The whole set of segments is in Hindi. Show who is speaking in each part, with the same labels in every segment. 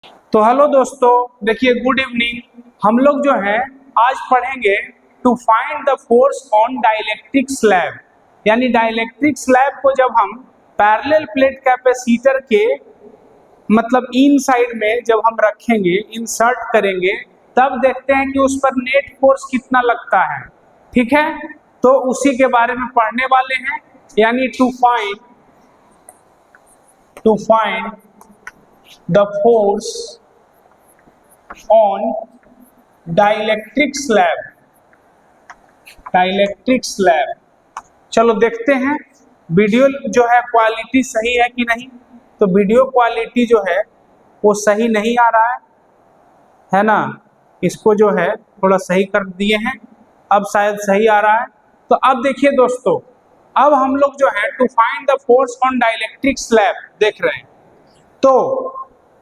Speaker 1: तो हेलो दोस्तों, देखिए गुड इवनिंग। हम लोग जो है आज पढ़ेंगे to find the force on dielectric slab. यानी डाइलेक्ट्रिक स्लैब को जब हम पैरेलल प्लेट कैपेसिटर के मतलब इन साइड में जब हम रखेंगे, इंसर्ट करेंगे, तब देखते हैं कि उस पर नेट फोर्स कितना लगता है। ठीक है, तो उसी के बारे में पढ़ने वाले हैं। यानी to find the force on dielectric slab. चलो देखते हैं वीडियो जो है क्वालिटी सही है कि नहीं। तो वीडियो क्वालिटी जो है वो सही नहीं आ रहा है ना। इसको जो है थोड़ा सही कर दिए हैं, अब शायद सही आ रहा है। तो अब देखिए दोस्तों, अब हम लोग जो है to find the force on dielectric slab देख रहे हैं। तो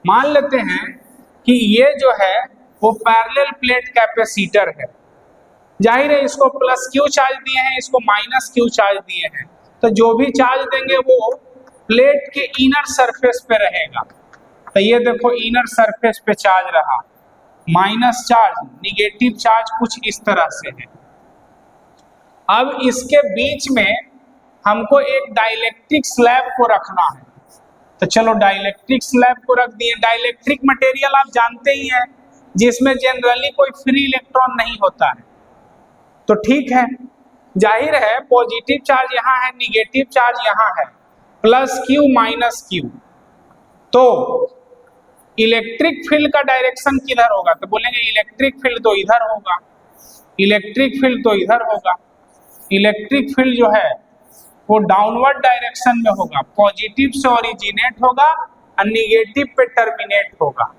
Speaker 1: मान लेते हैं कि ये जो है वो पैरेलल प्लेट कैपेसिटर है। जाहिर है इसको प्लस क्यू चार्ज दिए हैं, इसको माइनस क्यू चार्ज दिए हैं। तो जो भी चार्ज देंगे वो प्लेट के इनर सरफेस पे रहेगा। तो ये देखो इनर सरफेस पे चार्ज रहा, माइनस चार्ज, निगेटिव चार्ज कुछ इस तरह से है। अब इसके बीच में हमको एक डाइलेक्ट्रिक स्लैब को रखना है। तो चलो डाइलेक्ट्रिक स्लैब को रख दिए। डाइलेक्ट्रिक मटेरियल आप जानते ही हैं, जिसमें जनरली कोई फ्री इलेक्ट्रॉन नहीं होता है। तो ठीक है, जाहिर है पॉजिटिव चार्ज यहाँ है, निगेटिव चार्ज यहाँ है, प्लस क्यू माइनस क्यू। तो इलेक्ट्रिक फील्ड का डायरेक्शन किधर होगा? तो बोलेंगे इलेक्ट्रिक फील्ड तो इधर होगा, इलेक्ट्रिक फील्ड तो इधर होगा। इलेक्ट्रिक फील्ड जो है वो डाउनवर्ड डायरेक्शन में होगा, पॉजिटिव से ओरिजिनेट होगा और निगेटिव पे टर्मिनेट होगा।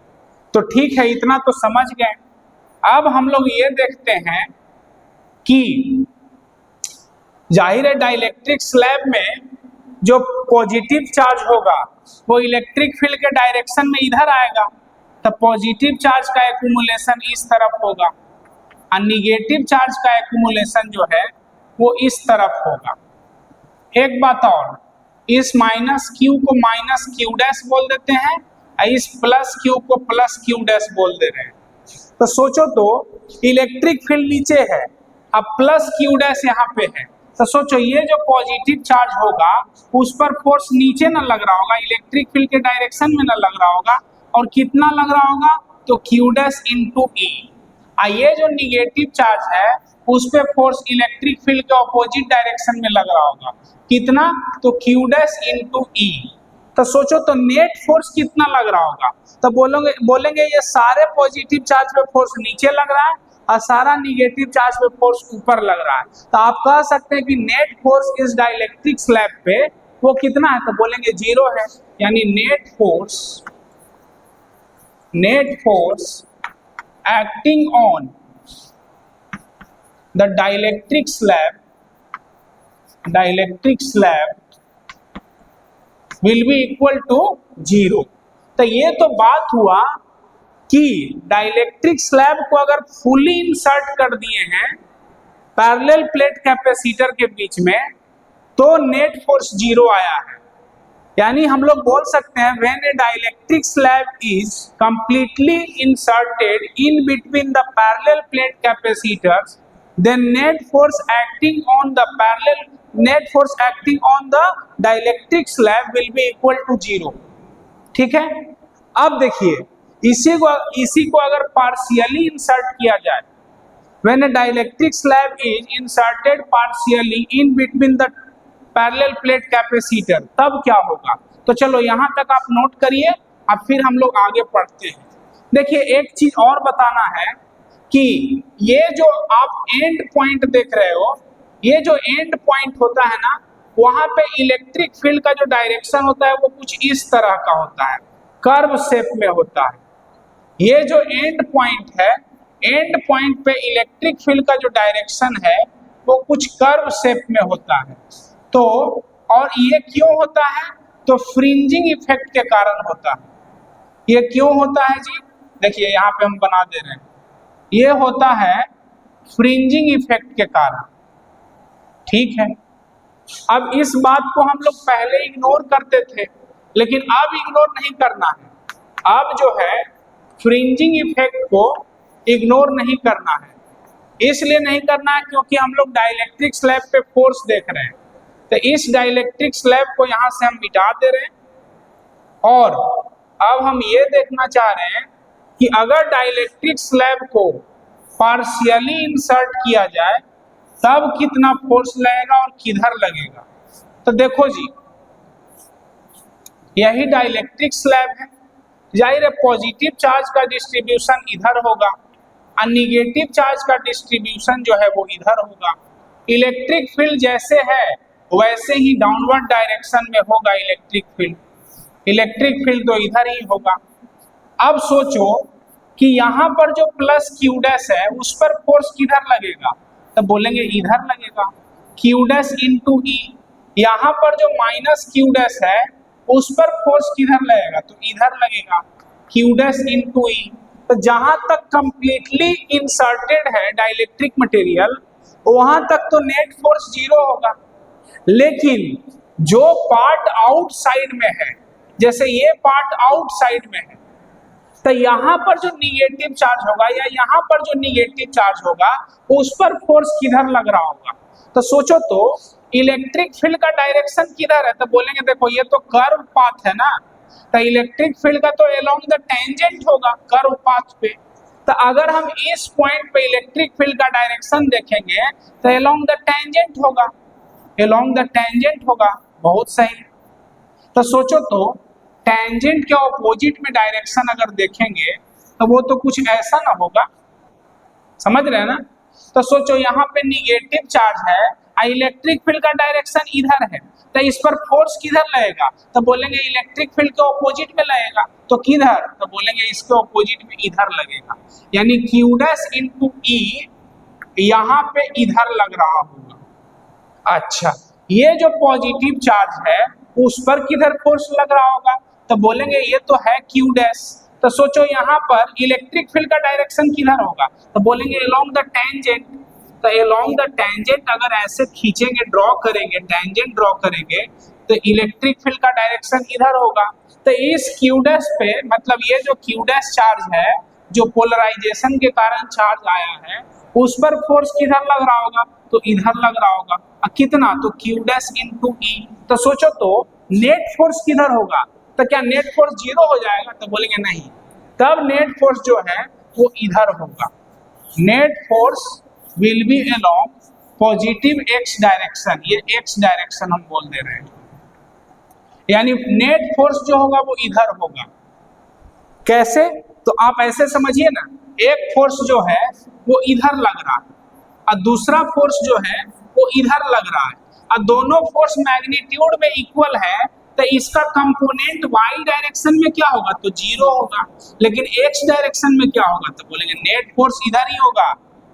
Speaker 1: तो ठीक है, इतना तो समझ गए। अब हम लोग ये देखते हैं कि जाहिर है डाइलेक्ट्रिक स्लैब में जो पॉजिटिव चार्ज होगा वो इलेक्ट्रिक फील्ड के डायरेक्शन में इधर आएगा। तो पॉजिटिव चार्ज का एक्यूमुलेशन इस तरफ होगा और निगेटिव चार्ज का एक्यूमुलेशन जो है वो इस तरफ होगा। एक बात और, इस माइनस क्यू को माइनस क्यू डैश बोल देते हैं और इस प्लस क्यू को प्लस क्यू डैश बोल दे रहे हैं। तो सोचो तो इलेक्ट्रिक फील्ड नीचे है, अब प्लस क्यू डैश यहाँ पे है। तो सोचो ये जो पॉजिटिव चार्ज होगा उस पर फोर्स नीचे ना लग रहा होगा, इलेक्ट्रिक फील्ड के डायरेक्शन में ना लग रहा होगा, और कितना लग रहा होगा? तो क्यू डैश इंटू ई। ये जो निगेटिव चार्ज है उस पे फोर्स इलेक्ट्रिक फील्ड के ऑपोजिट डायरेक्शन में लग रहा होगा। कितना? तो क्यू डैश इंटू ई। तो सोचो तो नेट फोर्स कितना लग रहा होगा? तो बोलेंगे ये सारे पॉजिटिव चार्ज पे फोर्स नीचे लग रहा है और सारा निगेटिव चार्ज पे फोर्स ऊपर लग रहा है। तो आप कह सकते हैं कि नेट फोर्स इस डाइलेक्ट्रिक स्लैब पे वो कितना है? तो बोलेंगे 0 है। यानी net force acting on the dielectric slab will be equal to 0। तो ये तो बात हुआ कि डाइलेक्ट्रिक स्लैब को अगर फुली इंसर्ट कर दिए हैं पैरेलल प्लेट कैपेसिटर के बीच में तो नेट फोर्स 0 आया है। यानी हम लोग बोल सकते हैं when a dielectric slab is completely inserted in between the parallel plate capacitors, then net force acting on the dielectric slab will be equal to 0। ठीक है, अब देखिए इसी को अगर पार्शियली इंसर्ट किया जाए, when a dielectric slab is inserted partially in between the parallel plate capacitor, तब क्या होगा? तो चलो यहाँ तक आप नोट करिए, अब फिर हम लोग आगे पढ़ते हैं। देखिए एक चीज और बताना है कि ये जो आप एंड पॉइंट देख रहे हो, ये जो एंड पॉइंट होता है ना, वहां पे इलेक्ट्रिक फील्ड का जो डायरेक्शन होता है वो कुछ इस तरह का होता है, कर्व शेप में होता है। ये जो एंड पॉइंट है, एंड पॉइंट पे इलेक्ट्रिक फील्ड का जो डायरेक्शन है वो कुछ कर्व शेप में होता है। तो और ये क्यों होता है? तो फ्रिंजिंग इफेक्ट के कारण होता है। ये क्यों होता है जी? देखिए यहाँ पे हम बना दे रहे हैं, ये होता है फ्रिंजिंग इफेक्ट के कारण। ठीक है, अब इस बात को हम लोग पहले इग्नोर करते थे, लेकिन अब इग्नोर नहीं करना है। अब जो है फ्रिंजिंग इफेक्ट को इग्नोर नहीं करना है। इसलिए नहीं करना है क्योंकि हम लोग डाइलेक्ट्रिक स्लैब पे फोर्स देख रहे हैं, तो इस डाइलेक्ट्रिक स्लैब को यहां से हम मिटा दे रहे हैं। और अब हम ये देखना चाह रहे हैं कि अगर डाइलेक्ट्रिक स्लैब को पार्शियली इंसर्ट किया जाए तब कितना फोर्स लगेगा और किधर लगेगा। तो देखो जी, यही डाइलेक्ट्रिक स्लैब है, जाहिर है पॉजिटिव चार्ज का डिस्ट्रीब्यूशन इधर होगा और निगेटिव चार्ज का डिस्ट्रीब्यूशन जो है वो इधर होगा। इलेक्ट्रिक फील्ड जैसे है वैसे ही डाउनवर्ड डायरेक्शन में होगा इलेक्ट्रिक फील्ड। इलेक्ट्रिक फील्ड तो इधर ही होगा। अब सोचो कि यहाँ पर जो प्लस क्यू डैश है उस पर फोर्स किधर लगेगा, तो बोलेंगे इधर लगेगा, क्यू डैश इंटू ई। यहाँ पर जो माइनस क्यू डैश है उस पर फोर्स किधर लगेगा, तो इधर लगेगा, क्यू डैश इंटू ई। तो जहां तक कंप्लीटली इंसर्टेड है डाइलेक्ट्रिक मटेरियल वहां तक तो नेट फोर्स जीरो होगा, लेकिन जो पार्ट आउटसाइड में है, जैसे ये पार्ट आउटसाइड में है, तो यहाँ पर जो निगेटिव चार्ज होगा या यहाँ पर जो निगेटिव चार्ज होगा उस पर फोर्स किधर लग रहा होगा। तो सोचो तो इलेक्ट्रिक फील्ड का डायरेक्शन किधर है, तो बोलेंगे देखो ये तो कर्व पाथ है ना, तो इलेक्ट्रिक फील्ड का तो अलोंग द टेंजेंट होगा कर्व पाथ पे। तो अगर हम इस पॉइंट पे इलेक्ट्रिक फील्ड का डायरेक्शन देखेंगे तो अलोंग द टेंजेंट होगा, अलोंग द टेंजेंट होगा। बहुत सही। तो सोचो तो टेंजेंट के ऑपोजिट में डायरेक्शन अगर देखेंगे तो वो तो कुछ ऐसा ना होगा, समझ रहे हैं ना। तो सोचो यहाँ पे निगेटिव चार्ज है, इलेक्ट्रिक फील्ड का डायरेक्शन इधर है, तो इस पर फोर्स किधर लगेगा, तो बोलेंगे इलेक्ट्रिक फील्ड के ऑपोजिट में लगेगा। तो किधर, तो बोलेंगे इसके ऑपोजिट में इधर लगेगा, यानी क्यू डैश इंटू ई यहाँ पे इधर लग रहा होगा। अच्छा, ये जो पॉजिटिव चार्ज है उस पर किधर फोर्स लग रहा होगा, तो बोलेंगे ये तो है क्यू डैश। तो सोचो यहाँ पर इलेक्ट्रिक फील्ड का डायरेक्शन किधर होगा, तो बोलेंगे अलोंग द टेंजेंट। तो अलोंग द टेंजेंट अगर ऐसे खींचेंगे, ड्रॉ करेंगे, टेंजेंट ड्रॉ करेंगे, तो इलेक्ट्रिक फील्ड का डायरेक्शन इधर होगा। तो इस क्यू डैश पे, मतलब ये जो क्यू डैश चार्ज है जो पोलराइजेशन के कारण चार्ज आया है उस पर फोर्स किधर लग रहा होगा, तो इधर लग रहा होगा। कितना, तो क्यू डैश इंटू ई। तो सोचो तो नेट फोर्स किधर होगा, तो क्या नेट फोर्स जीरो हो जाएगा, तो बोलेंगे नहीं, तब नेट फोर्स जो है वो इधर होगा। Net force will be along positive x direction, ये एक्स डायरेक्शन हम बोल दे रहे हैं, यानी नेट फोर्स जो होगा वो इधर होगा। कैसे, तो आप ऐसे समझिए ना, एक फोर्स जो है वो इधर लग रहा है और दूसरा फोर्स जो है वो इधर लग रहा है, और दोनों फोर्स मैग्नीट्यूड में इक्वल है, तो इसका कंपोनेंट वाई डायरेक्शन में क्या होगा, तो जीरो होगा, लेकिन एक्स डायरेक्शन में क्या होगा, तो बोलेंगे नेट फोर्स इधर ही होगा,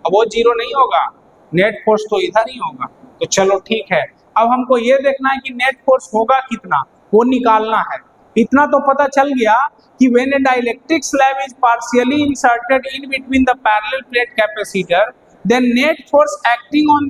Speaker 1: अब वो जीरो नहीं होगा, नेट फोर्स तो इधर ही होगा। तो चलो ठीक है, अब हमको ये देखना है कि नेट फोर्स होगा कितना, वो निकालना है। इतना तो पता चल गया कि when a dielectric slab is partially inserted in between the parallel plate capacitor, then net force acting on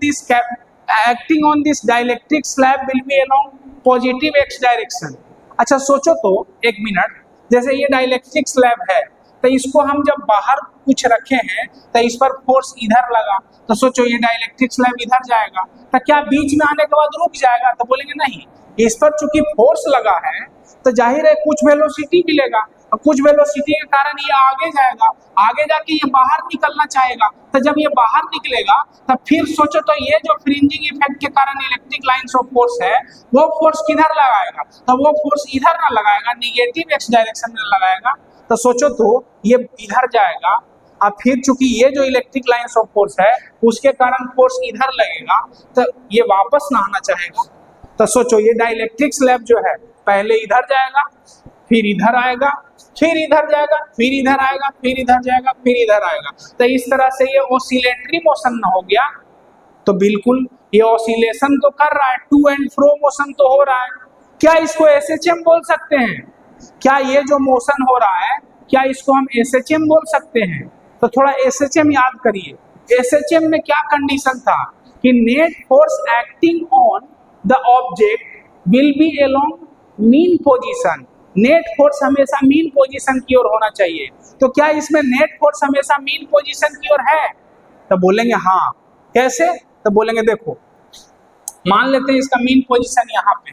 Speaker 1: this dielectric slab will be along positive x direction। अच्छा सोचो तो एक मिनट, जैसे ये डाइलेक्ट्रिक स्लैब है तो इसको हम जब बाहर कुछ रखे हैं तो इस पर फोर्स इधर लगा, तो सोचो ये डाइलेक्ट्रिक स्लैब इधर जाएगा, तो क्या बीच में आने के बाद रुक जाएगा, तो बोलेंगे नहीं, इस पर चूंकि फोर्स लगा है तो जाहिर है कुछ वेलोसिटी मिलेगा, और कुछ वेलोसिटी के कारण ये आगे जाएगा, आगे जाके ये बाहर निकलना चाहेगा, तो जब ये बाहर निकलेगा तो फिर सोचो तो ये जो फ्रिंजिंग इफेक्ट के कारण इलेक्ट्रिक लाइंस ऑफ फोर्स है वो फोर्स किधर लगाएगा, तो वो फोर्स इधर ना लगाएगा, निगेटिव एक्स डायरेक्शन में लगाएगा। तो सोचो तो ये इधर जाएगा, और फिर चूंकि ये जो इलेक्ट्रिक लाइंस ऑफ फोर्स है उसके कारण फोर्स इधर लगेगा, तो ये वापस ना आना चाहेगा। तो सोचो ये डाइलेक्ट्रिक स्लैब जो है पहले इधर जाएगा, फिर इधर आएगा, फिर इधर जाएगा, फिर इधर आएगा, फिर इधर जाएगा, फिर इधर आएगा, तो इस तरह से ये ऑसिलेटरी मोशन ना हो गया। तो बिल्कुल ये ऑसिलेशन तो कर रहा है, टू एंड फ्रो मोशन तो हो रहा है। क्या इसको एसएचएम बोल सकते हैं, क्या ये जो मोशन हो रहा है क्या इसको हम एसएचएम बोल सकते हैं, तो थोड़ा एसएचएम याद करिए। एसएचएम में क्या कंडीशन था कि net force acting on the object will be along mean position, net force हमेशा मीन पोजीशन की ओर होना चाहिए। तो क्या इसमें नेट फोर्स हमेशा मीन पोजीशन की ओर है? तो बोलेंगे हाँ। कैसे? तो बोलेंगे देखो, मान लेते हैं इसका मीन पोजीशन यहाँ पे,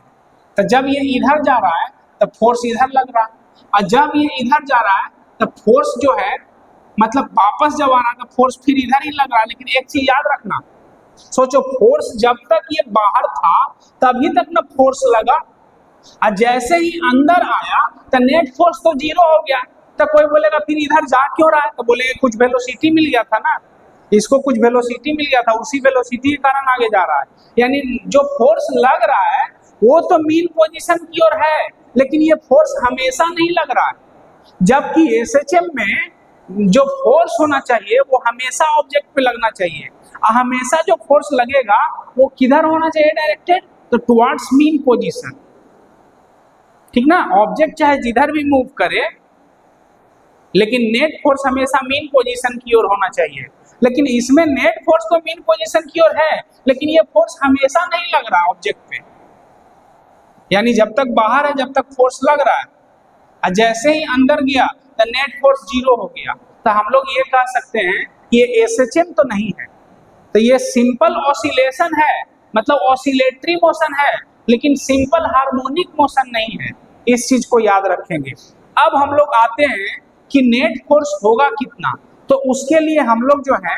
Speaker 1: तो जब ये इधर जा रहा है तो फोर्स इधर लग रहा है, और जब ये इधर जा रहा है तो फोर्स जो है मतलब वापस जब आ रहा है तो फोर्स फिर इधर ही लग रहा है। लेकिन एक चीज याद रखना, सोचो फोर्स जब तक ये बाहर था तभी तक ना फोर्स लगा, और जैसे ही अंदर आया तो नेट फोर्स तो जीरो हो गया। तो कोई बोलेगा फिर इधर जा क्यों रहा है? तो बोलेंगे कुछ वेलोसिटी मिल गया था ना, इसको कुछ वेलोसिटी मिल गया था, उसी वेलोसिटी के कारण आगे जा रहा है। यानी जो फोर्स लग रहा है वो तो मीन पोजीशन की ओर है, लेकिन ये फोर्स हमेशा नहीं लग रहा है। जबकि एसएचएम में जो फोर्स होना चाहिए वो हमेशा ऑब्जेक्ट पे लगना चाहिए, और हमेशा जो फोर्स लगेगा वो किधर होना चाहिए डायरेक्टेड? तो टुवर्ड्स मीन पोजीशन, ठीक ना। ऑब्जेक्ट चाहे जिधर भी मूव करे, लेकिन नेट फोर्स हमेशा मीन पोजीशन की ओर होना चाहिए। लेकिन इसमें नेट फोर्स तो मीन पोजीशन की ओर है, लेकिन ये फोर्स हमेशा नहीं लग रहा ऑब्जेक्ट पे। यानी जब तक बाहर है जब तक फोर्स लग रहा है, और जैसे ही अंदर गया तो नेट फोर्स जीरो हो गया। तो हम लोग ये कह सकते हैं कि ये एसएचएम तो नहीं है, तो ये सिंपल ऑसिलेशन है, मतलब ऑसिलेटरी मोशन है, लेकिन सिंपल हार्मोनिक मोशन नहीं है। इस चीज को याद रखेंगे। अब हम लोग आते हैं कि नेट फोर्स होगा कितना। तो उसके लिए हम लोग जो है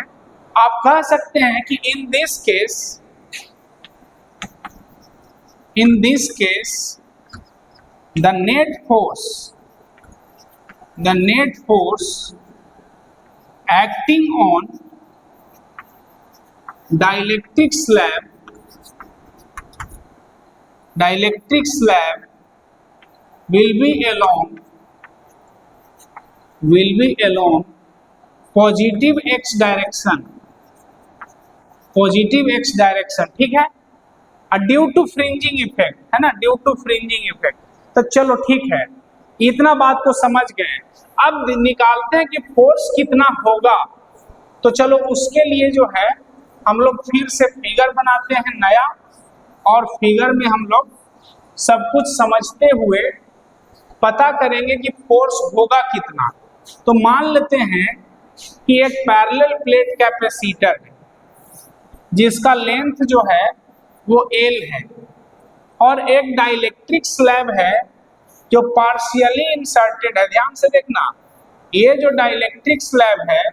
Speaker 1: आप कह सकते हैं कि in this case the net force acting on dielectric slab will be along positive x direction, ठीक है। ड्यू टू फ्रिंजिंग इफेक्ट, है ना, ड्यू टू फ्रिंजिंग इफेक्ट। तो चलो ठीक है, इतना बात को समझ गए। अब निकालते हैं कि फोर्स कितना होगा। तो चलो उसके लिए जो है हम लोग फिर से फिगर बनाते हैं नया, और फिगर में हम लोग सब कुछ समझते हुए पता करेंगे कि फोर्स होगा कितना। तो मान लेते हैं कि एक पैरेलल प्लेट कैपेसिटर है जिसका लेंथ जो है वो L है, और एक डाइलेक्ट्रिक स्लैब है जो पार्शियली इंसर्टेड है। ध्यान से देखना, ये जो डाइलेक्ट्रिक स्लैब है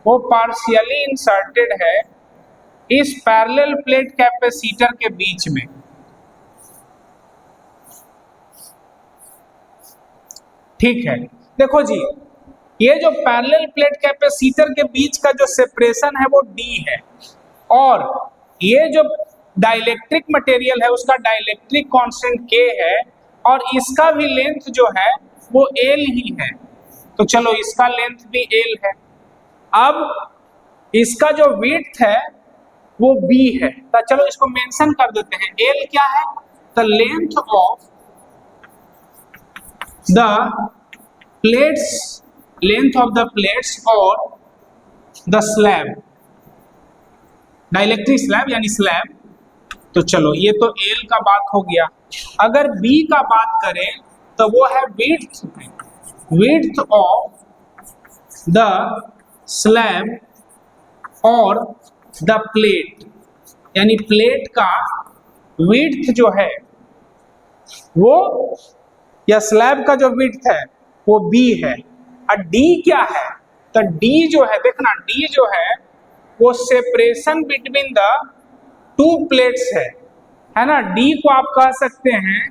Speaker 1: वो पार्शियली इंसर्टेड है इस पैरेलल प्लेट कैपेसिटर के बीच में। ठीक है, देखो जी, ये जो पैरेलल प्लेट कैपेसिटर के बीच का जो सेपरेशन है वो D है, और ये जो डाइलेक्ट्रिक मटेरियल है उसका डाइलेक्ट्रिक कांस्टेंट K है, और इसका भी लेंथ जो है वो L ही है। तो चलो इसका लेंथ भी L है। अब इसका जो विड्थ है वो B है, तो चलो इसको मेंशन कर देते हैं। L क्या है? The length of the plates और द स्लैब, डाइलेक्ट्रिक स्लैब यानी स्लैब। तो चलो ये तो L का बात हो गया। अगर B का बात करें तो वो है विड्थ ऑफ द स्लैब और द प्लेट, यानी प्लेट का विड्थ जो है वो, या स्लैब का जो विड्थ है वो B है। और D क्या है? तो D जो है, देखना D जो है वो separation between the two plates है ना। D को आप कह सकते हैं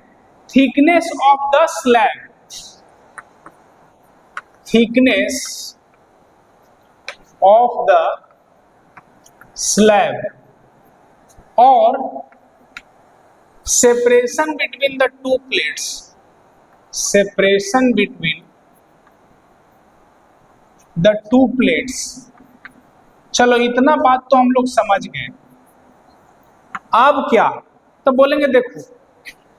Speaker 1: thickness of the slab, thickness of the slab, और separation between the two plates, separation between the two plates. चलो इतना बात तो हम लोग समझ गए। अब क्या? तो बोलेंगे देखो,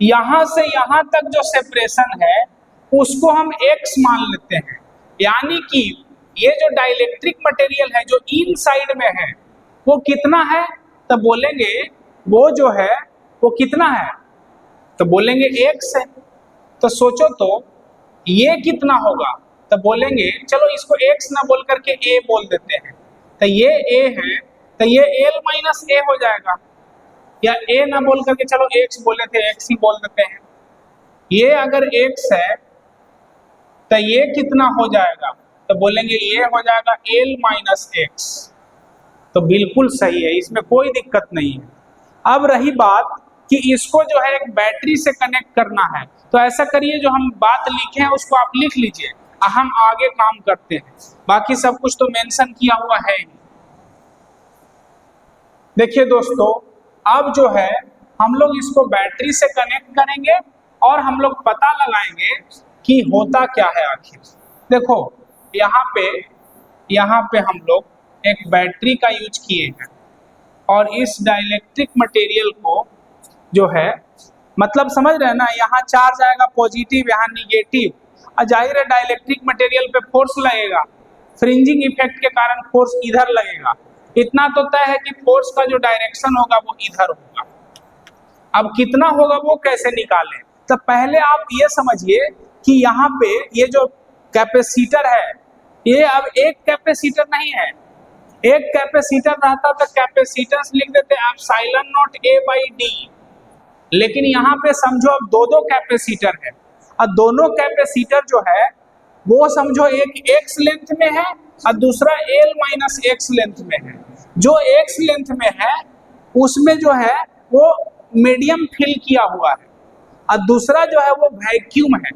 Speaker 1: यहां से यहां तक जो सेपरेशन है उसको हम x मान लेते हैं, यानी कि ये जो डाइलेक्ट्रिक मटेरियल है जो इन साइड में है वो कितना है? तो बोलेंगे वो जो है वो कितना है? तो बोलेंगे x है। तो सोचो तो ये कितना होगा, तो बोलेंगे चलो इसको x ना बोल करके a बोल देते हैं, तो ये a है तो ये l माइनस a हो जाएगा, या a ना बोल करके चलो x बोले थे x ही बोल देते हैं। ये अगर x है तो ये कितना हो जाएगा, तो बोलेंगे ये हो जाएगा l माइनस x। तो बिल्कुल सही है, इसमें कोई दिक्कत नहीं है। अब रही बात कि इसको जो है एक बैटरी से कनेक्ट करना है, तो ऐसा करिए जो हम बात लिखे हैं उसको आप लिख लीजिए, हम आगे काम करते हैं, बाकी सब कुछ तो मेंशन किया हुआ है ही। देखिए दोस्तों, अब जो है हम लोग इसको बैटरी से कनेक्ट करेंगे और हम लोग पता लगाएंगे कि होता क्या है आखिर। देखो यहाँ पे हम लोग एक बैटरी का यूज किए हैं और इस डाइलेक्ट्रिक मटेरियल को जो है, मतलब समझ रहे हैं ना, यहाँ चार्ज आएगा पॉजिटिव, यहाँ निगेटिव, और जाहिर है डाइलेक्ट्रिक मटेरियल पे फोर्स लगेगा, फ्रिंजिंग इफेक्ट के कारण फोर्स इधर लगेगा। इतना तो तय है कि फोर्स का जो डायरेक्शन होगा वो इधर होगा। अब कितना होगा वो कैसे निकालें, तो पहले आप ये समझिए कि यहाँ पे ये जो कैपेसिटर है, ये अब एक कैपेसिटर नहीं है। एक कैपेसिटर रहता तो कैपेसिटेंस लिख देते epsilon naught a by d, लेकिन यहाँ पे समझो अब दो कैपेसिटर है, और दोनों कैपेसिटर जो है वो समझो एक x लेंथ में है और दूसरा l माइनस x लेंथ में है। जो x लेंथ में है उसमें जो है वो मीडियम फिल किया हुआ है और दूसरा जो है वो वैक्यूम है,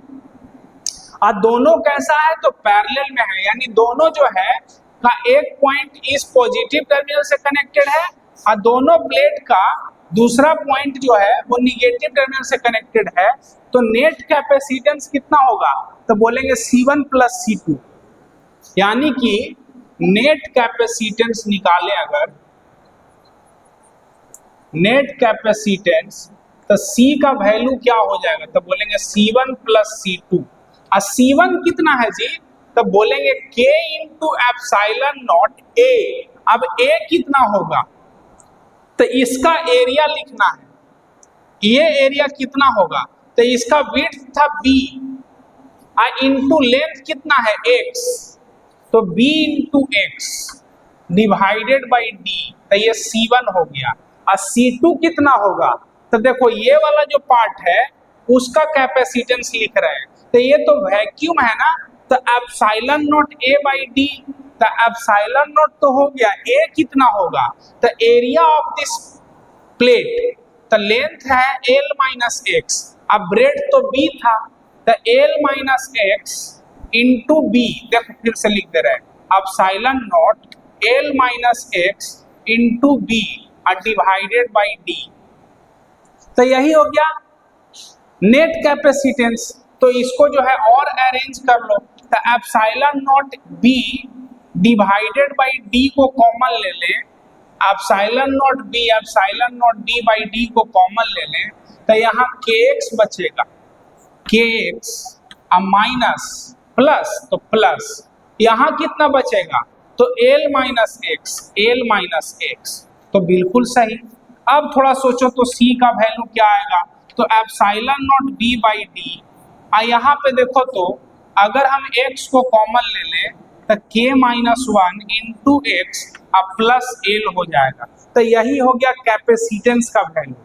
Speaker 1: और दोनों कैसा है तो पैरेलल में है, यानी दोनों जो है का एक पॉइंट इस पॉजिटिव टर्मिनल से कनेक्टेड है और दोनों प्लेट का दूसरा पॉइंट जो है वो निगेटिव टर्मिनल से कनेक्टेड है। तो नेट कैपेसिटेंस कितना होगा, तो बोलेंगे C1 प्लस C2, यानी कि नेट कैपेसिटेंस निकाले अगर नेट कैपेसिटेंस, तो C का वैल्यू क्या हो जाएगा, तो बोलेंगे C1 प्लस C2, और C1 कितना है जी, तो बोलेंगे K into epsilon naught A। अब A कितना होगा, तो इसका एरिया लिखना है, ये एरिया कितना होगा, तो इसका विड्थ था B इंटू लेंथ कितना है x, तो B into x divided by D, तो ये C1 हो गया। और C2 कितना होगा, तो देखो ये वाला जो पार्ट है उसका कैपेसिटेंस लिख रहे हैं, तो ये तो वैक्यूम है ना, तो epsilon naught a by d, तो एप्सिलॉन नॉट तो हो गया, a कितना होगा, तो एरिया ऑफ दिस प्लेट, तो लेंथ है l माइनस एक्स, अब ब्रेड तो b था, तो l minus x into B, देखो फिर से लिख दे रहे हैं, epsilon naught l minus x into B divided by d, तो यही हो गया नेट कैपेसिटेंस। तो इसको जो है और अरेंज कर लो, तो epsilon naught b divided by d को कॉमन ले लें, epsilon naught b by d को कॉमन ले लें, तो यहाँ kx बचेगा, kx माइनस प्लस, तो प्लस यहाँ कितना बचेगा, तो l माइनस एक्स, तो बिल्कुल सही। अब थोड़ा सोचो तो c का वैल्यू क्या आएगा, तो epsilon naught b by d, यहाँ पे देखो तो अगर हम x को कॉमन ले लें तो k minus 1 into X plus l हो जाएगा, तो यही हो गया कैपेसिटेंस का वैल्यू।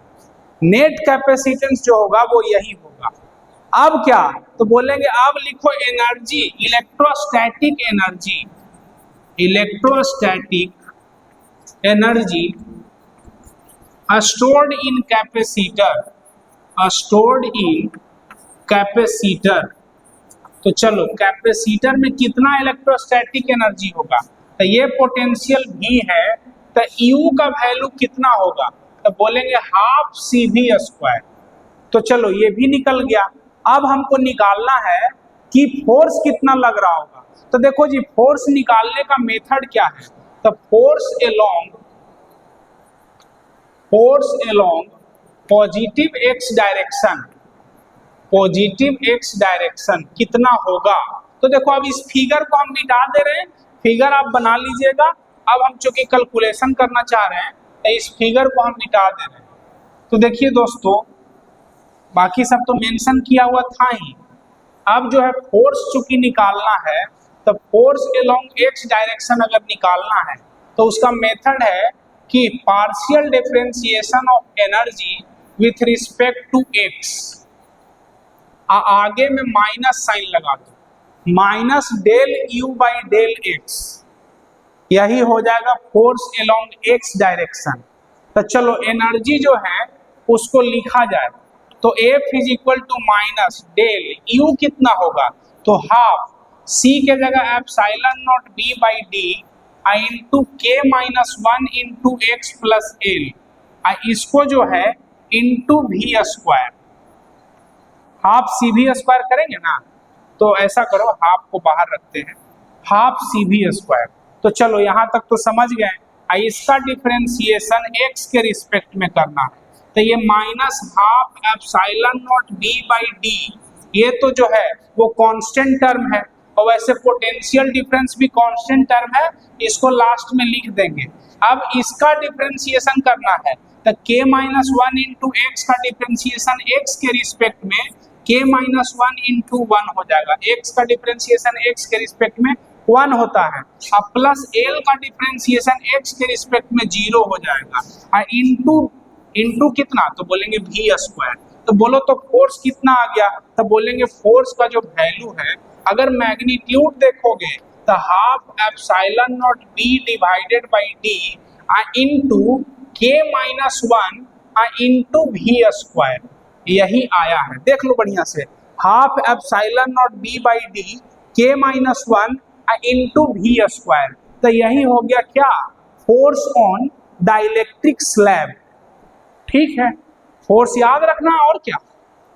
Speaker 1: नेट कैपेसिटेंस जो होगा वो यही होगा। अब क्या, तो बोलेंगे अब लिखो energy, electrostatic energy stored in capacitor, तो चलो कैपेसिटर में कितना इलेक्ट्रोस्टैटिक एनर्जी होगा, तो ये पोटेंशियल V है, तो U का वैल्यू कितना होगा, तो बोलेंगे हाफ CV स्क्वायर। तो चलो ये भी निकल गया। अब हमको निकालना है कि फोर्स कितना लग रहा होगा, तो देखो जी फोर्स निकालने का मेथड क्या है, तो force along positive x direction कितना होगा। तो देखो अब इस फिगर को हम मिटा दे रहे हैं, फिगर आप बना लीजिएगा। अब हम चूंकि कैलकुलेशन करना चाह रहे हैं तो इस फिगर को हम मिटा दे रहे हैं। तो देखिए दोस्तों, बाकी सब तो मेंशन किया हुआ था ही, अब जो है फोर्स चूंकि निकालना है, तो फोर्स अलोंग एक्स डायरेक्शन अगर निकालना है तो उसका मेथड है कि partial differentiation of energy with respect to x, आगे में माइनस साइन लगा दो, minus del U by del x, यही हो जाएगा फोर्स अलोंग एक्स डायरेक्शन। तो चलो एनर्जी जो है उसको लिखा जाए, तो F is equal to minus del U कितना होगा, तो हाफ सी के जगह epsilon not B by D into K minus 1 into X plus L, इसको जो है into V square, half C भी स्क्वायर करेंगे ना, तो ऐसा करो हाफ को बाहर रखते हैं, हाफ सी भी स्क्वायर। तो चलो यहाँ तक तो समझ गए। इसका डिफरेंशिएशन x के रिस्पेक्ट में करना है, तो ये minus half epsilon naught b by D, ये तो जो है वो कांस्टेंट टर्म है, और वैसे पोटेंशियल डिफरेंस भी कांस्टेंट टर्म है, इसको लास्ट में लिख देंगे। अब इसका डिफरेंशिएशन करना है, तो k माइनस 1 इंटू एक्स का डिफरेंशिएशन x के रिस्पेक्ट में k माइनस 1 इंटू 1 हो जाएगा, x का डिफरेंशिएशन x के रिस्पेक्ट में 1 होता है, अब प्लस l का डिफरेंशिएशन x के रिस्पेक्ट में 0 हो जाएगा, और इंटू कितना, तो बोलेंगे v स्क्वायर। तो बोलो तो फोर्स कितना आ गया, तो बोलेंगे फोर्स का जो वैल्यू है, अगर मैग्नीट्यूड देखोगे तो half epsilon naught b divided by d into k minus 1 into V square, यही आया है। देख लो बढ़िया से, half epsilon naught b by D k minus 1 into V square, तो यही हो गया क्या, फोर्स ऑन डाइलेक्ट्रिक स्लैब। ठीक है, फोर्स याद रखना और क्या।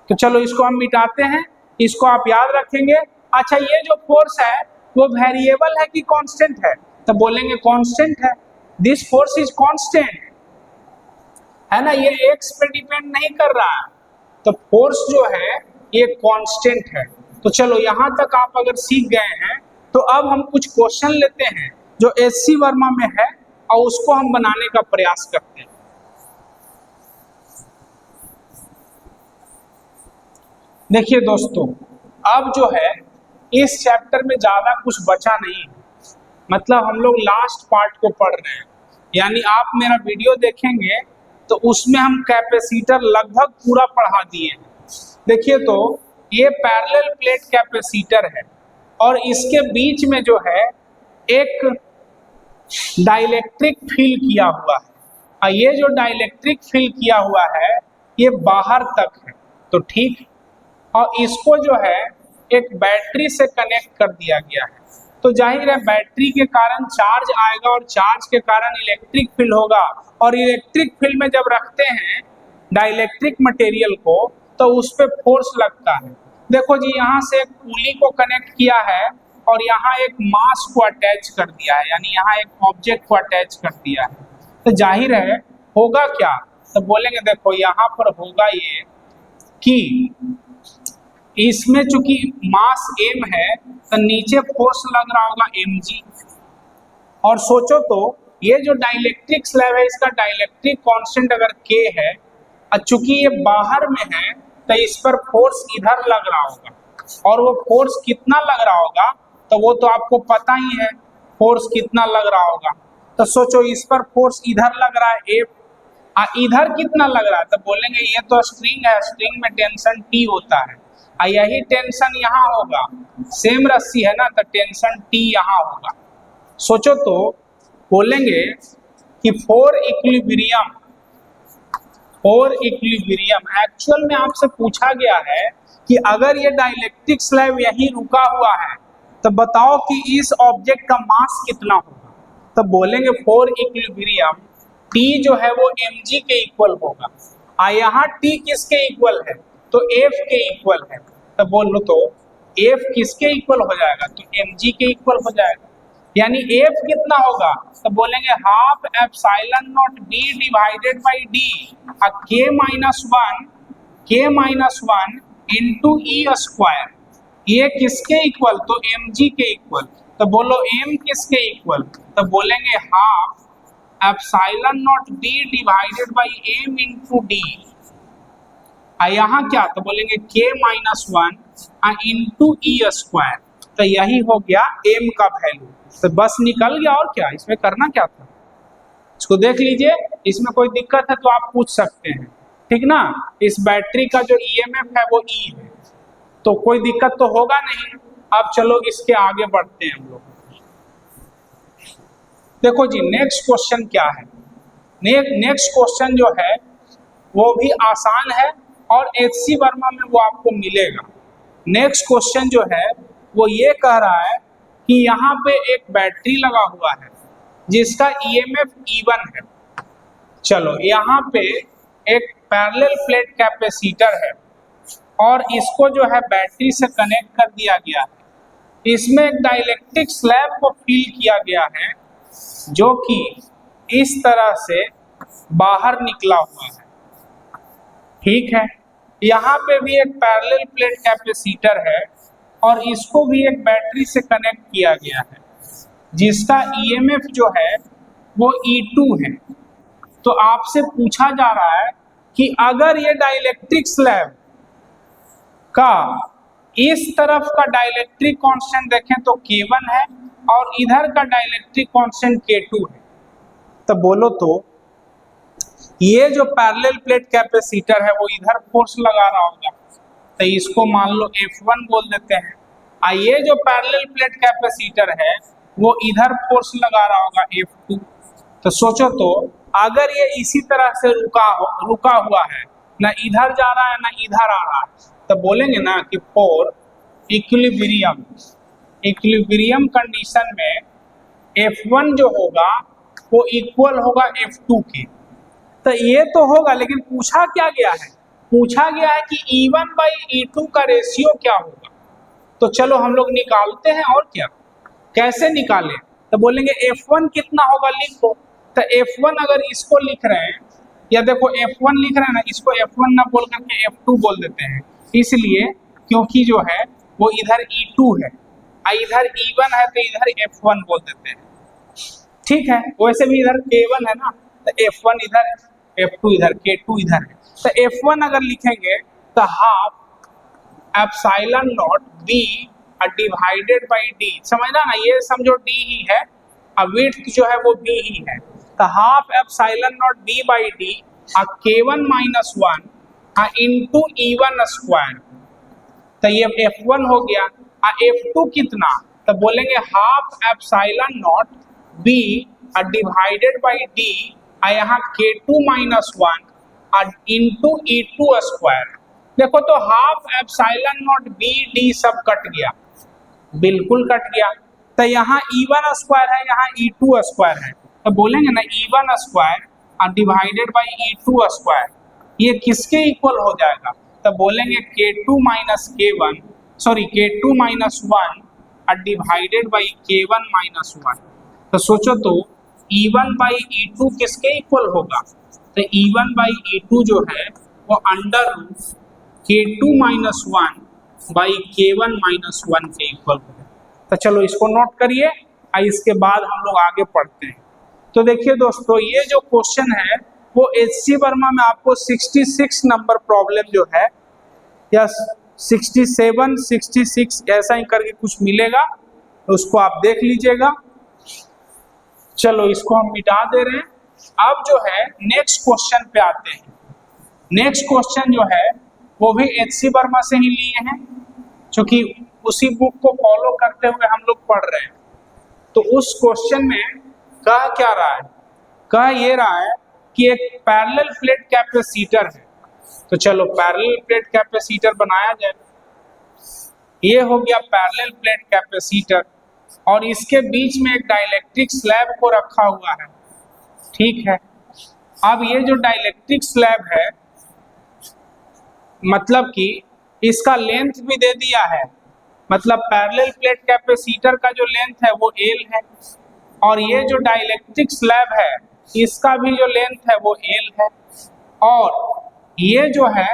Speaker 1: तो चलो इसको हम मिटाते हैं, इसको आप याद रखेंगे। अच्छा, ये जो फोर्स है वो वेरिएबल है कि कांस्टेंट है, तो बोलेंगे कांस्टेंट है, दिस फोर्स इज कांस्टेंट, है ना, ये एक्स पे डिपेंड नहीं कर रहा है, तो फोर्स जो है ये कांस्टेंट है। तो चलो यहाँ तक आप अगर सीख गए हैं, तो अब हम कुछ क्वेश्चन लेते हैं जो एससी वर्मा में है और उसको हम बनाने का प्रयास करते हैं। देखिए दोस्तों, अब जो है इस चैप्टर में ज्यादा कुछ बचा नहीं है, मतलब हम लोग लास्ट पार्ट को पढ़ रहे हैं, यानी आप मेरा वीडियो देखेंगे तो उसमें हम कैपेसिटर लगभग पूरा पढ़ा दिए हैं। देखिए, तो ये पैरेलल प्लेट कैपेसिटर है और इसके बीच में जो है एक डाइलेक्ट्रिक फिल किया हुआ है, और ये जो डाइलेक्ट्रिक फिल किया हुआ है ये बाहर तक है, तो ठीक, और इसको जो है एक बैटरी से कनेक्ट कर दिया गया है, तो जाहिर है बैटरी के कारण चार्ज आएगा और चार्ज के कारण इलेक्ट्रिक फील्ड होगा, और इलेक्ट्रिक फील्ड में जब रखते हैं डाइलेक्ट्रिक मटेरियल को तो उस पर फोर्स लगता है। देखो जी, यहाँ से एक पुली को कनेक्ट किया है और यहाँ एक मास को अटैच कर दिया है, यानी यहाँ एक ऑब्जेक्ट को अटैच कर दिया है, तो जाहिर है होगा क्या, तो बोलेंगे देखो यहाँ पर होगा ये कि इसमें चूंकि मास m है तो नीचे फोर्स लग रहा होगा mg, और सोचो तो ये जो डाइलेक्ट्रिक स्लैब है इसका डाइलेक्ट्रिक कांस्टेंट अगर k है, और चूंकि ये बाहर में है तो इस पर फोर्स इधर लग रहा होगा, और वो फोर्स कितना लग रहा होगा तो वो तो आपको पता ही है फोर्स कितना लग रहा होगा। तो सोचो इस पर फोर्स इधर लग रहा है F, इधर कितना लग रहा है, तो बोलेंगे ये तो स्ट्रिंग है, स्ट्रिंग में टेंशन T होता है, यही टेंशन यहाँ होगा, सेम रस्सी है ना, तो टेंशन T यहाँ होगा। सोचो तो बोलेंगे कि फॉर इक्विलिब्रियम एक्चुअल में आपसे पूछा गया है कि अगर ये डाइलेक्ट्रिक स्लैब यहीं रुका हुआ है तो बताओ कि इस ऑब्जेक्ट का मास कितना होगा, तो बोलेंगे फॉर इक्विलिब्रियम T जो है वो mg के इक्वल होगा, यहाँ T किसके इक्वल है, तो F के इक्वल है, तो बोलो तो F किसके इक्वल हो जाएगा, तो mg के इक्वल हो जाएगा, यानी F कितना होगा, तो बोलेंगे half epsilon naught b divided by d k minus 1 into E square, ये किसके इक्वल, तो mg के इक्वल, तो बोलो m किसके इक्वल, तो बोलेंगे half epsilon naught b divided by m into D, यहाँ क्या, तो बोलेंगे k minus 1 into E square. तो यही हो गया m का वैल्यू। तो बस निकल गया, और क्या इसमें करना क्या था। इसको देख लीजिए, इसमें कोई दिक्कत है तो आप पूछ सकते हैं, ठीक ना। इस बैटरी का जो ईएमएफ है वो ई है, तो कोई दिक्कत तो होगा नहीं। अब चलो इसके आगे बढ़ते हैं हम लोग। देखो जी नेक्स्ट क्वेश्चन क्या है। नेक्स्ट क्वेश्चन जो है वो भी आसान है और एचसी वर्मा में वो आपको मिलेगा। नेक्स्ट क्वेश्चन जो है वो ये कह रहा है कि यहाँ पे एक बैटरी लगा हुआ है जिसका ईएमएफ E1 है। चलो यहाँ पे एक पैरेलल प्लेट कैपेसिटर है और इसको जो है बैटरी से कनेक्ट कर दिया गया है। इसमें एक डाइलेक्ट्रिक स्लैब को फिल किया गया है जो कि इस तरह से बाहर निकला हुआ है, ठीक है। यहाँ पे भी एक पैरेलल प्लेट कैपेसिटर है और इसको भी एक बैटरी से कनेक्ट किया गया है जिसका ईएमएफ जो है वो E2 है। तो आपसे पूछा जा रहा है कि अगर ये डाइलेक्ट्रिक स्लैब का इस तरफ का डाइलेक्ट्रिक कांस्टेंट देखें तो K1 है और इधर का डाइलेक्ट्रिक कांस्टेंट K2 है, तो बोलो तो ये जो पैरेलल प्लेट कैपेसिटर है वो इधर फोर्स लगा रहा होगा, तो इसको मान लो F1 बोल देते हैं। ये जो पैरेलल प्लेट कैपेसिटर है वो इधर फोर्स लगा रहा होगा F2। तो सोचो तो अगर ये इसी तरह से रुका हुआ है, ना इधर जा रहा है ना इधर आ रहा है, तो बोलेंगे ना कि फॉर इक्विलिब्रियम कंडीशन में F1 जो होगा वो इक्वल होगा F2 के। तो ये तो होगा, लेकिन पूछा क्या गया है, पूछा गया है कि E1 बाई E2 का रेशियो क्या होगा। तो चलो हम लोग निकालते हैं, और क्या कैसे निकालें। तो बोलेंगे F1 कितना होगा लिखो। तो F1 अगर इसको लिख रहे हैं, या देखो F1 लिख रहे हैं ना, इसको F1 ना बोल करके F2 बोल देते हैं, इसलिए क्योंकि जो है वो इधर E2 है, इधर E1 है तो इधर F1 बोल देते हैं, ठीक है। वैसे भी इधर K1 है ना, तो F1 इधर, F2 इधर, K2 इधर है। तो F1 अगर लिखेंगे तो half epsilon naught B divided by D, समझना ना, ये समझो D ही है, अब विड्थ जो है वो B ही है। तो half epsilon naught B by D K1 minus 1 into E1 square. तो ये F1 हो गया। F2 कितना, तो बोलेंगे half epsilon naught B divided by D यहाँ K2 minus 1 into E2 square. देखो तो half epsilon naught B D सब कट गया, बिल्कुल कट गया। तो यहाँ E1 स्क्वायर है, यहाँ E2 स्क्वायर है, तो बोलेंगे ना E1 square divided by E2 square, ये किसके इक्वल हो जाएगा। तो बोलेंगे K2 minus K1 K2 minus 1 divided by K1 minus 1। तो सोचो तो E1 बाई E2 किसके इक्वल होगा। तो E1 बाई E2 जो है वो under root K2 minus 1 by K1 minus 1 के इक्वल होगा। तो चलो इसको नोट करिए, इसके बाद हम लोग आगे पढ़ते हैं। तो देखिए दोस्तों, ये जो क्वेश्चन है वो एचसी वर्मा में आपको 66 नंबर प्रॉब्लम जो है, या 67 66 ऐसा ही करके कुछ मिलेगा, तो उसको आप देख लीजिएगा। चलो इसको हम मिटा दे रहे हैं। अब जो है नेक्स्ट क्वेश्चन पे आते हैं। नेक्स्ट क्वेश्चन जो है वो भी एचसी वर्मा से ही लिए हैं, क्योंकि उसी बुक को फॉलो करते हुए हम लोग पढ़ रहे हैं। तो उस क्वेश्चन में कह क्या रहा है, कह ये रहा है कि एक पैरेलल प्लेट कैपेसिटर है। तो चलो पैरेलल प्लेट कैपेसिटर बनाया जाए। ये हो गया पैरेलल प्लेट कैपेसिटर और इसके बीच में एक डाइलेक्ट्रिक स्लैब को रखा हुआ है, ठीक है। अब ये जो डाइलेक्ट्रिक स्लैब है, मतलब कि इसका लेंथ भी दे दिया है, मतलब पैरेलल प्लेट कैपेसिटर का जो लेंथ है वो L है, और ये जो डाइलेक्ट्रिक स्लैब है इसका भी जो लेंथ है वो L है, और ये जो है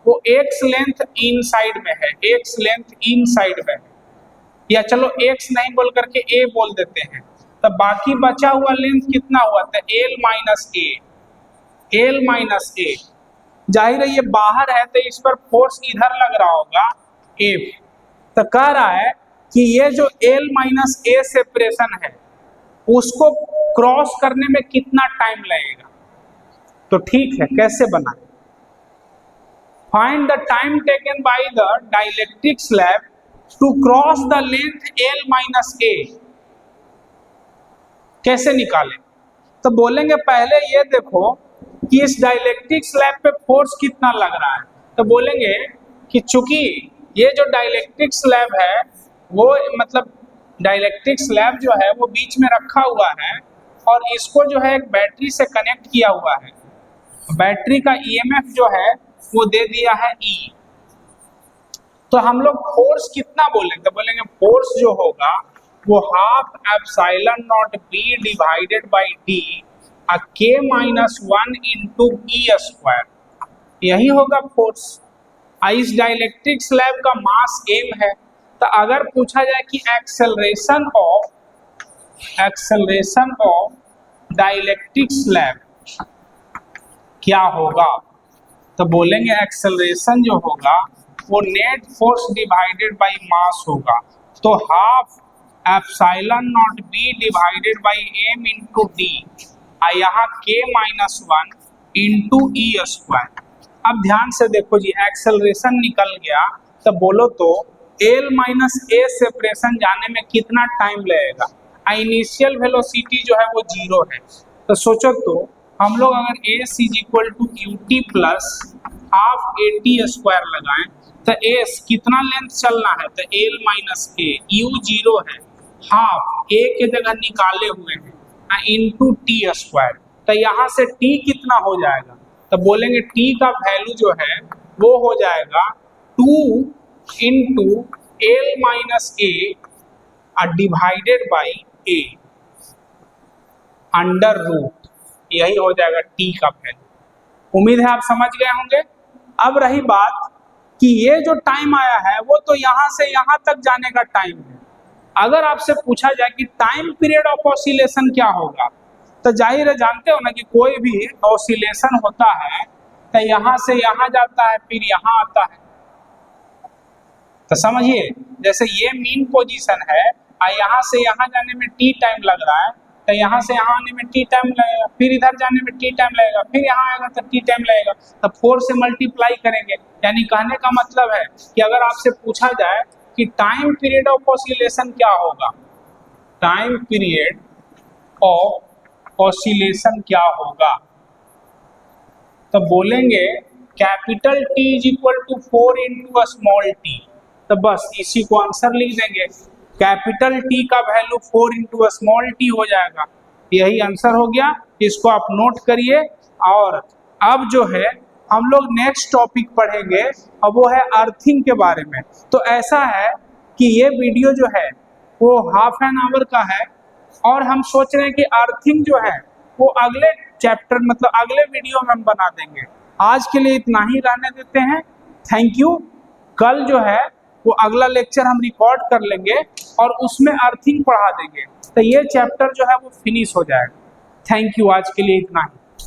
Speaker 1: वो X लेंथ इन साइड में है, X लेंथ इन साइड में है, या चलो X नहीं बोल करके A बोल देते हैं। तो बाकी बचा हुआ लेंथ कितना हुआ था, L minus A, L minus A। जाहिर है ये बाहर है तो इस पर फोर्स इधर लग रहा होगा इफ, तो कह रहा है कि ये जो L माइनस ए सेपरेशन है उसको क्रॉस करने में कितना टाइम लगेगा। तो ठीक है, कैसे बनाए, find the time taken by the dielectric slab to cross the length L minus A. कैसे निकालें, तो बोलेंगे पहले ये देखो कि इस डाइलेक्ट्रिक स्लैब पे फोर्स कितना लग रहा है। तो बोलेंगे कि चूंकि ये जो डाइलेक्ट्रिक स्लैब है वो मतलब डाइलेक्ट्रिक स्लैब जो है वो बीच में रखा हुआ है और इसको जो है एक बैटरी से कनेक्ट किया हुआ है। बैटरी का ईएमएफ जो है वो दे दिया है E। तो हम लोग फोर्स कितना बोलेंगे, तो बोलेंगे फोर्स जो होगा वो half epsilon not B divided by D के माइनस 1 इंटू ई स्क्वायर, यही होगा फोर्स। इस डाइलेक्ट्रिक स्लैब का मास m है, तो अगर पूछा जाए कि एक्सेलरेशन ऑफ डाइलेक्ट्रिक स्लैब क्या होगा, तो बोलेंगे एक्सेलरेशन जो होगा वो net force divided by mass होगा। तो half epsilon not B divided by m into D, यहाँ k minus 1 into E square. अब ध्यान से देखो जी, एक्सेलरेशन निकल गया, तो बोलो तो L माइनस ए सेपरेशन जाने में कितना टाइम लगेगा। इनिशियल वेलोसिटी जो है वो 0 है, तो सोचो तो हम लोग अगर s is equal to u t plus half a t square लगाएं तो s कितना लेंथ चलना है, तो L माइनस ए, u 0 है, हाफ a के जगह निकाले हुए हैं इंटू टी स्क्वायर, तो यहाँ से t कितना हो जाएगा, तो बोलेंगे t का वैल्यू जो है वो हो जाएगा 2 into L minus A divided by a under root, यही हो जाएगा t का वैल्यू। उम्मीद है आप समझ गए होंगे। अब रही बात कि ये जो टाइम आया है वो तो यहाँ से यहाँ तक जाने का टाइम है। अगर आपसे पूछा जाए कि टाइम पीरियड ऑफ ऑसिलेशन क्या होगा, तो जाहिर है जानते हो ना कि कोई भी ऑसिलेशन होता है तो यहाँ से यहाँ जाता है फिर यहाँ आता है। तो समझिए, जैसे ये मीन पोजीशन है और यहाँ से यहाँ जाने में t टाइम लग रहा है, तो यहाँ से यहाँ आने में t टाइम लगेगा, फिर इधर जाने में t टाइम लगेगा, फिर यहाँ आएगा तो t टाइम लगेगा, तो 4 से मल्टीप्लाई करेंगे। यानी कहने का मतलब है कि अगर आपसे पूछा जाए कि टाइम पीरियड ऑफ ऑसिलेशन क्या होगा, टाइम पीरियड ऑफ ऑसिलेशन क्या होगा, तो बोलेंगे capital T is equal to 4 into small t। तो बस इसी को आंसर लिख देंगे, कैपिटल T का वैल्यू 4 इंटू स्मॉल t हो जाएगा, यही आंसर हो गया। इसको आप नोट करिए। और अब जो है हम लोग नेक्स्ट टॉपिक पढ़ेंगे, अब वो है अर्थिंग के बारे में। तो ऐसा है कि ये वीडियो जो है वो हाफ एन आवर का है और हम सोच रहे हैं कि अर्थिंग जो है वो अगले चैप्टर मतलब अगले वीडियो में हम बना देंगे। आज के लिए इतना ही रहने देते हैं। Thank you. कल जो है वो अगला लेक्चर हम रिकॉर्ड कर लेंगे और उसमें अर्थिंग पढ़ा देंगे, तो ये चैप्टर जो है वो फिनिश हो जाएगा। थैंक यू, आज के लिए इतना ही।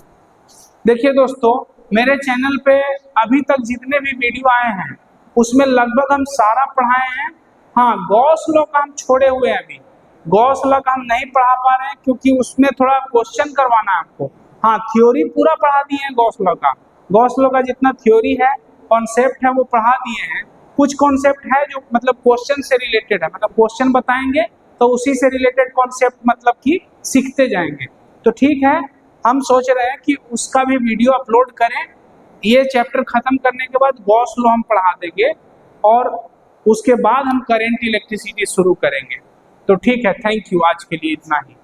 Speaker 1: देखिए दोस्तों, मेरे चैनल पे अभी तक जितने भी वीडियो आए हैं उसमें लगभग हम सारा पढ़ाए हैं। हाँ, गॉस लॉ का हम छोड़े हुए हैं, अभी गॉस लॉ का हम नहीं पढ़ा पा रहे हैं क्योंकि उसमें थोड़ा क्वेश्चन करवाना है आपको। हाँ, थ्योरी पूरा पढ़ा दिए हैं गॉस लॉ का। गॉस लॉ का जितना थ्योरी है, कॉन्सेप्ट है, वो पढ़ा दिए हैं। कुछ कॉन्सेप्ट है जो मतलब क्वेश्चन से रिलेटेड है, मतलब क्वेश्चन बताएंगे तो उसी से रिलेटेड कॉन्सेप्ट मतलब कि सीखते जाएंगे। तो ठीक है, हम सोच रहे हैं कि उसका भी वीडियो अपलोड करें। ये चैप्टर खत्म करने के बाद गॉस लॉ हम पढ़ा देंगे और उसके बाद हम करंट इलेक्ट्रिसिटी शुरू करेंगे। तो ठीक है, थैंक यू, आज के लिए इतना ही।